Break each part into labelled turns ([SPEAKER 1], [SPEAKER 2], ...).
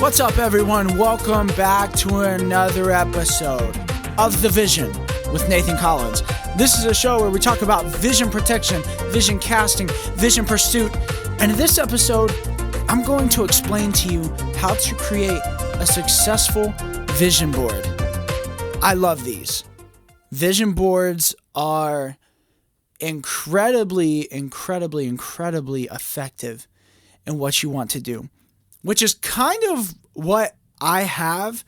[SPEAKER 1] What's up, everyone? Welcome back to another episode of The Vision with Nathan Collins. This is a show where we talk about vision protection, vision casting, vision pursuit. And in this episode, I'm going to explain to you how to create a successful vision board. I love these. Vision boards are incredibly effective in what you want to do, which is kind of what I have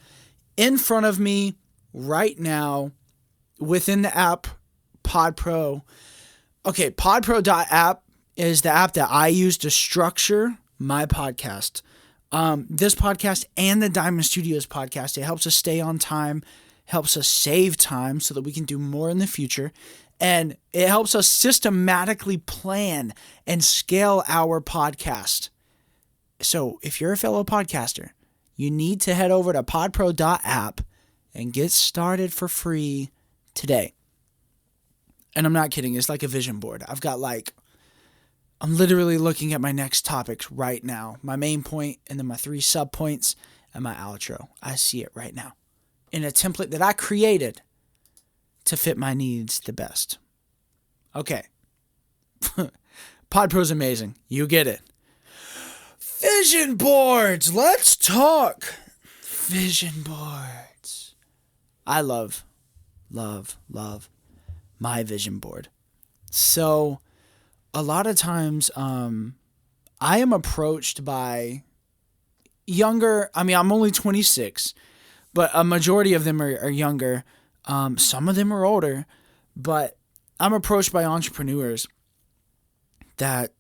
[SPEAKER 1] in front of me right now within the app PodPro. Okay, PodPro.app is the app that I use to structure my podcast. This podcast and the Diamond Studios podcast. It helps us stay on time, helps us save time so that we can do more in the future. And it helps us systematically plan and scale our podcast. So if you're a fellow podcaster, you need to head over to podpro.app and get started for free today. And I'm not kidding. It's like a vision board. I'm literally looking at my next topics right now. My main point and then my 3 sub points and my outro. I see it right now in a template that I created to fit my needs the best. Okay. PodPro's amazing. You get it. Vision boards. Let's talk vision boards. I love my vision board. So a lot of times I am approached by younger, I'm only 26, but a majority of them are younger. Some of them are older, but I'm approached by entrepreneurs that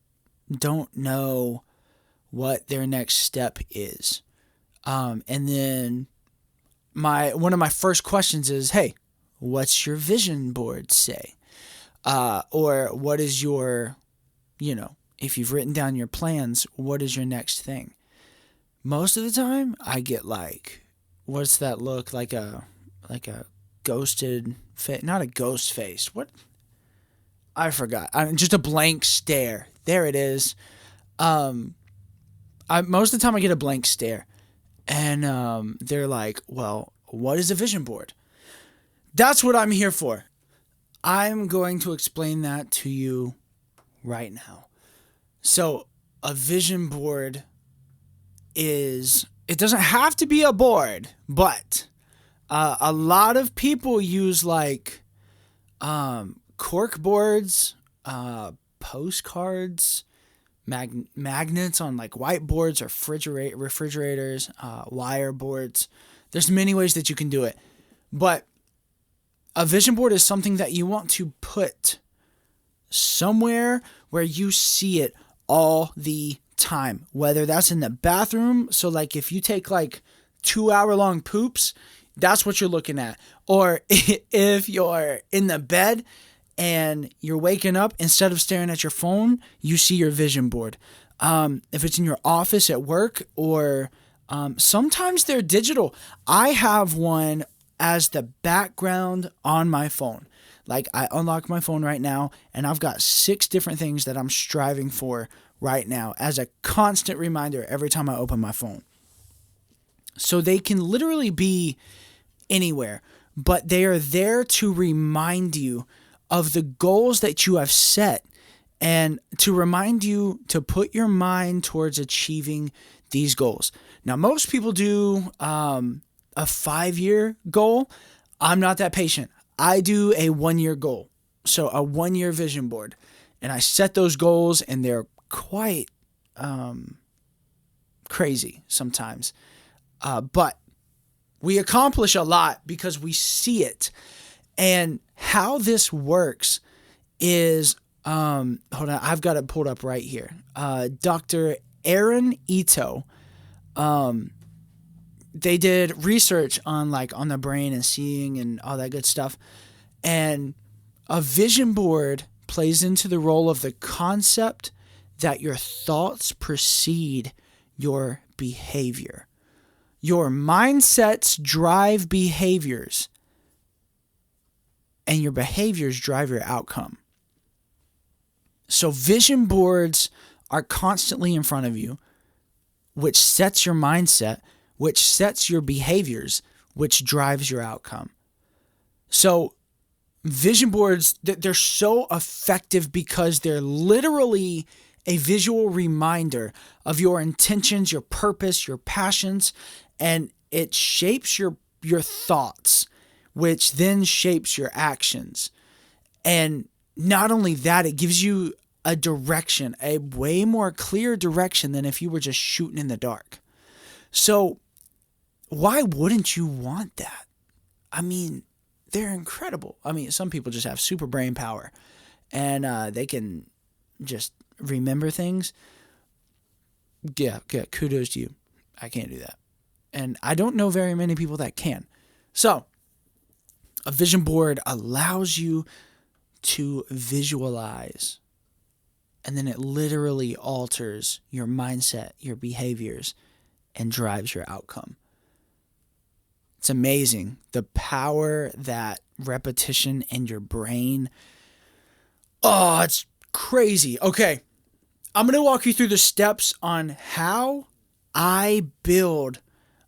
[SPEAKER 1] don't know what their next step is. And then one of my first questions is, hey, what's your vision board say? Or what is your, if you've written down your plans, what is your next thing? Most of the time I get what's that look? Like a ghosted face, not a ghost face. What? I forgot. Just a blank stare. There it is. Most of the time I get a blank stare, and they're like, well, what is a vision board? That's what I'm here for. I'm going to explain that to you right now. So a vision board it doesn't have to be a board, but a lot of people use cork boards, postcards, magnets on whiteboards or refrigerators, wire boards. There's many ways that you can do it. But a vision board is something that you want to put somewhere where you see it all the time, whether that's in the bathroom. So if you take 2-hour-long poops, that's what you're looking at. Or if you're in the bed and you're waking up, instead of staring at your phone, you see your vision board. If it's in your office at work, or sometimes they're digital. I have one as the background on my phone. I unlock my phone right now, and I've got 6 different things that I'm striving for right now as a constant reminder every time I open my phone. So they can literally be anywhere, but they are there to remind you of the goals that you have set and to remind you to put your mind towards achieving these goals. Now, most people do a 5-year goal. I'm not that patient. I do a 1-year goal. So a 1-year vision board. And I set those goals, and they're quite crazy sometimes. But we accomplish a lot because we see it. And how this works is, hold on, I've got it pulled up right here. Dr. Aaron Ito, they did research on the brain and seeing and all that good stuff. And a vision board plays into the role of the concept that your thoughts precede your behavior. Your mindsets drive behaviors, and your behaviors drive your outcome. So vision boards are constantly in front of you, which sets your mindset, which sets your behaviors, which drives your outcome. So vision boards, they're so effective because they're literally a visual reminder of your intentions, your purpose, your passions, and it shapes your thoughts, which then shapes your actions. And not only that, it gives you a direction, a way more clear direction than if you were just shooting in the dark. So why wouldn't you want that? I mean, they're incredible. I mean, some people just have super brain power and they can just remember things. Yeah, kudos to you. I can't do that. And I don't know very many people that can. So a vision board allows you to visualize, and then it literally alters your mindset, your behaviors, and drives your outcome. It's amazing the power that repetition in your brain. Oh, it's crazy. Okay, I'm going to walk you through the steps on how I build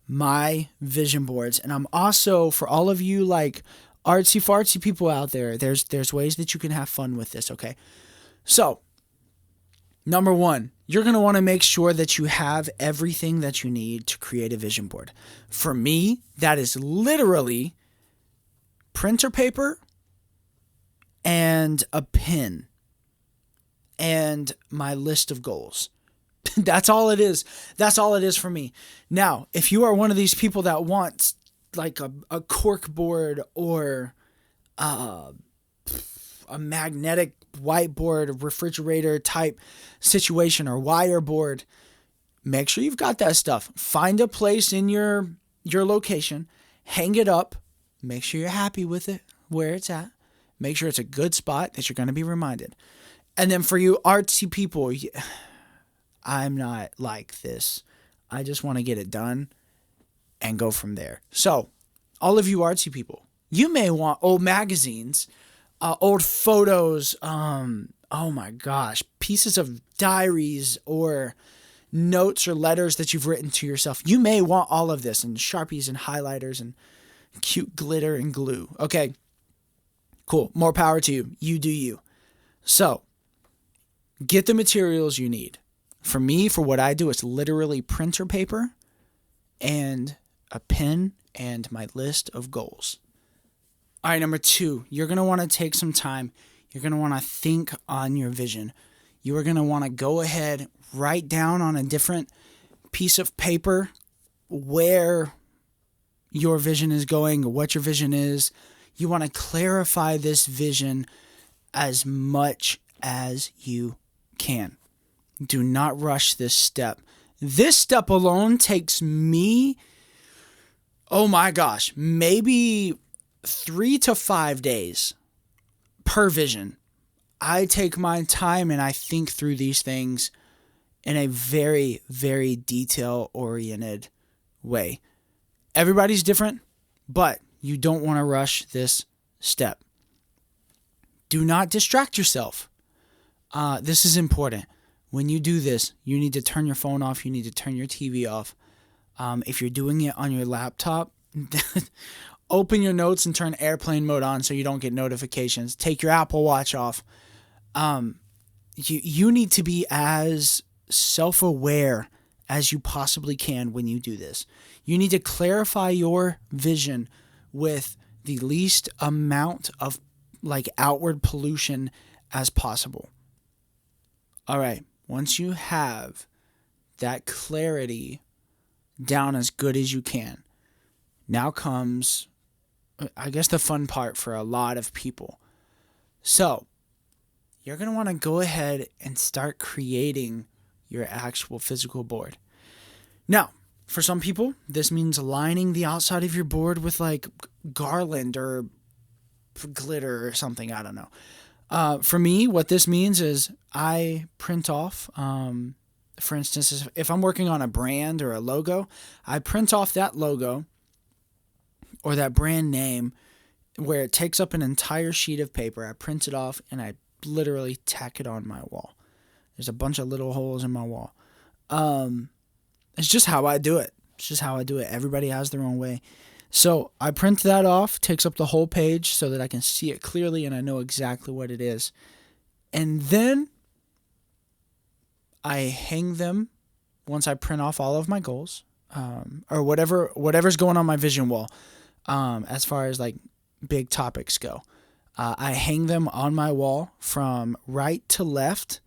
[SPEAKER 1] my vision boards. And I'm also, for all of you like artsy fartsy people out there, there's ways that you can have fun with this, okay? So, number one, you're going to want to make sure that you have everything that you need to create a vision board. For me, that is literally printer paper and a pen and my list of goals. That's all it is. That's all it is for me. Now, if you are one of these people that wants like a cork board or a magnetic whiteboard, refrigerator type situation or wire board, make sure you've got that stuff. Find a place in your location, hang it up, make sure you're happy with it, where it's at. Make sure it's a good spot that you're going to be reminded. And then for you artsy people, I'm not like this. I just want to get it done and go from there. So, all of you artsy people, you may want old magazines, old photos, oh my gosh, pieces of diaries or notes or letters that you've written to yourself. You may want all of this, and Sharpies and highlighters and cute glitter and glue. Okay, cool. More power to you. You do you. So, get the materials you need. For me, for what I do, it's literally printer paper and a pen and my list of goals. All right, number two, you're going to want to take some time. You're going to want to think on your vision. You are going to want to go ahead, write down on a different piece of paper where your vision is going, what your vision is. You want to clarify this vision as much as you can. Do not rush this step. This step alone takes me, oh my gosh, maybe 3 to 5 days per vision. I take my time and I think through these things in a very, very detail-oriented way. Everybody's different, but you don't want to rush this step. Do not distract yourself. This is important. When you do this, you need to turn your phone off. You need to turn your TV off. If you're doing it on your laptop, open your notes and turn airplane mode on so you don't get notifications. Take your Apple Watch off. You need to be as self-aware as you possibly can when you do this. You need to clarify your vision with the least amount of like outward pollution as possible. All right. Once you have that clarity down as good as you can, now comes, I guess, the fun part for a lot of people. So, you're going to want to go ahead and start creating your actual physical board. Now, for some people, this means lining the outside of your board with like garland or glitter or something. I don't know. For me, what this means is I print off, for instance, if I'm working on a brand or a logo, I print off that logo or that brand name where it takes up an entire sheet of paper. I print it off and I literally tack it on my wall. There's a bunch of little holes in my wall. It's just how I do it. It's just how I do it. Everybody has their own way. So I print that off, takes up the whole page so that I can see it clearly and I know exactly what it is. And then I hang them once I print off all of my goals, or whatever's going on my vision wall, as far as like big topics go. I hang them on my wall from right to left,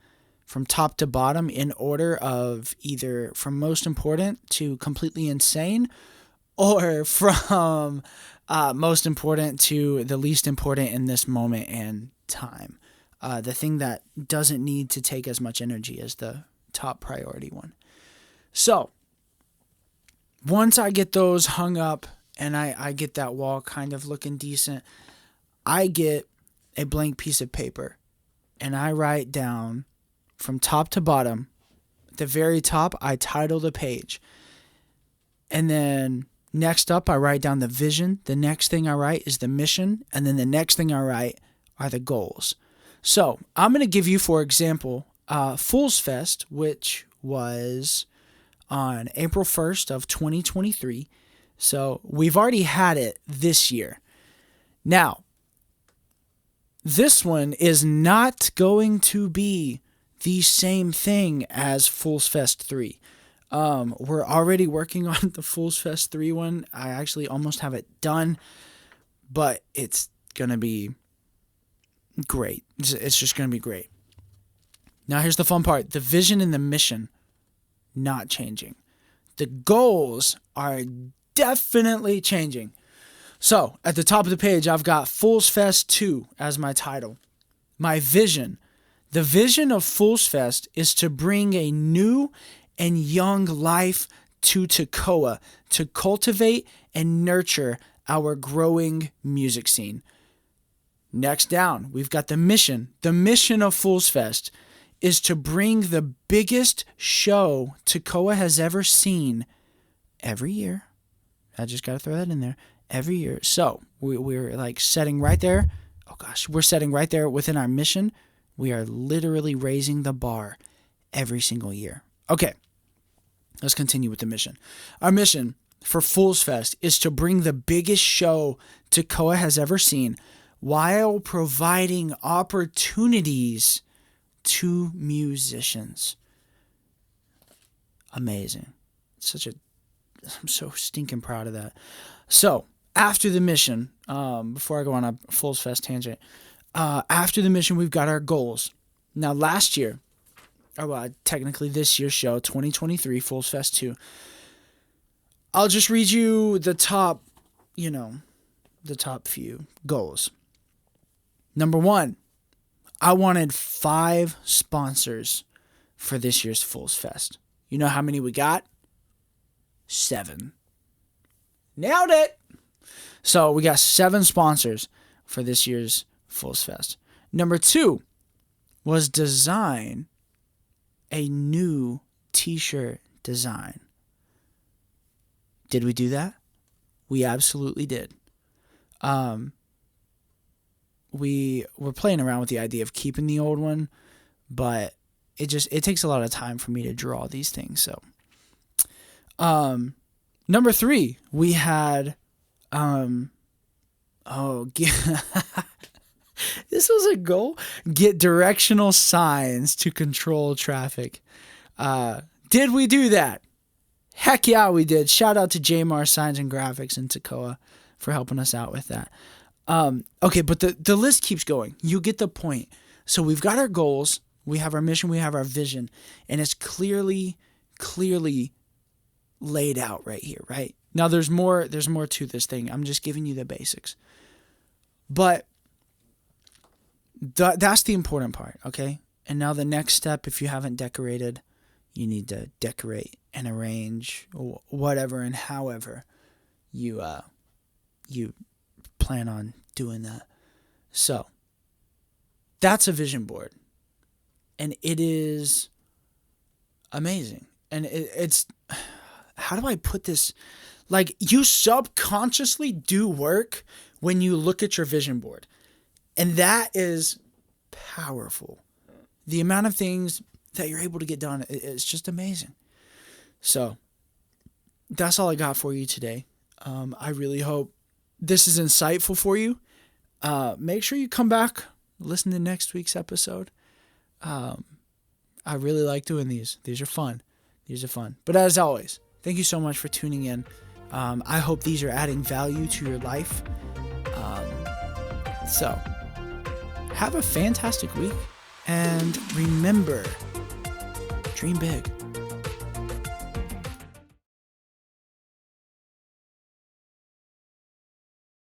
[SPEAKER 1] from top to bottom, in order of either from most important to completely insane, or from most important to the least important in this moment and time. The thing that doesn't need to take as much energy as the top priority one. So, once I get those hung up and I get that wall kind of looking decent, I get a blank piece of paper and I write down from top to bottom. At the very top, I title the page. And then next up, I write down the vision. The next thing I write is the mission. And then the next thing I write are the goals. So I'm going to give you, for example, Fool's Fest, which was on April 1st of 2023. So we've already had it this year. Now, this one is not going to be the same thing as Fool's Fest 3. We're already working on the Fool's Fest 3 one. I actually almost have it done, but it's going to be great. It's just going to be great. Now here's the fun part. The vision and the mission, not changing. The goals are definitely changing. So at the top of the page, I've got Fool's Fest 2 as my title. My vision. The vision of Fool's Fest is to bring a new and young life to Toccoa, to cultivate and nurture our growing music scene. Next down, we've got the mission. The mission of Fool's Fest is to bring the biggest show Toccoa has ever seen every year. I just got to throw that in there. Every year. So we're like setting right there. Oh gosh, we're setting right there within our mission. We are literally raising the bar every single year. Okay, let's continue with the mission. Our mission for Fool's Fest is to bring the biggest show Toccoa has ever seen while providing opportunities to musicians. Amazing. I'm so stinking proud of that. So, after the mission, before I go on a Fool's Fest tangent, after the mission, we've got our goals. Now, last year, technically this year's show, 2023, Fool's Fest 2, I'll just read you the top few goals. Number 1, I wanted 5 sponsors for this year's Fool's Fest. You know how many we got? 7. Nailed it! So we got 7 sponsors for this year's Fool's Fest. Number 2 was design a new t-shirt design. Did we do that? We absolutely did. We were playing around with the idea of keeping the old one, but it takes a lot of time for me to draw these things. So, number 3, we had, this was a goal. Get directional signs to control traffic. Did we do that? Heck yeah, we did. Shout out to Jamar Signs and Graphics in Toccoa for helping us out with that. Okay, but the list keeps going. You get the point. So we've got our goals, we have our mission, we have our vision, and it's clearly laid out right here, right? Now there's more to this thing. I'm just giving you the basics. But that's the important part, okay? And now the next step, if you haven't decorated, you need to decorate and arrange whatever and however you plan on doing that. So that's a vision board, and it is amazing. And it's, how do I put this? Like, you subconsciously do work when you look at your vision board, and that is powerful. The amount of things that you're able to get done is just amazing. So that's all I got for you today. I really hope this is insightful for you. Make sure you come back, listen to next week's episode. I really like doing these. These are fun. But as always, thank you so much for tuning in. I hope these are adding value to your life. So, have a fantastic week. And remember, dream big.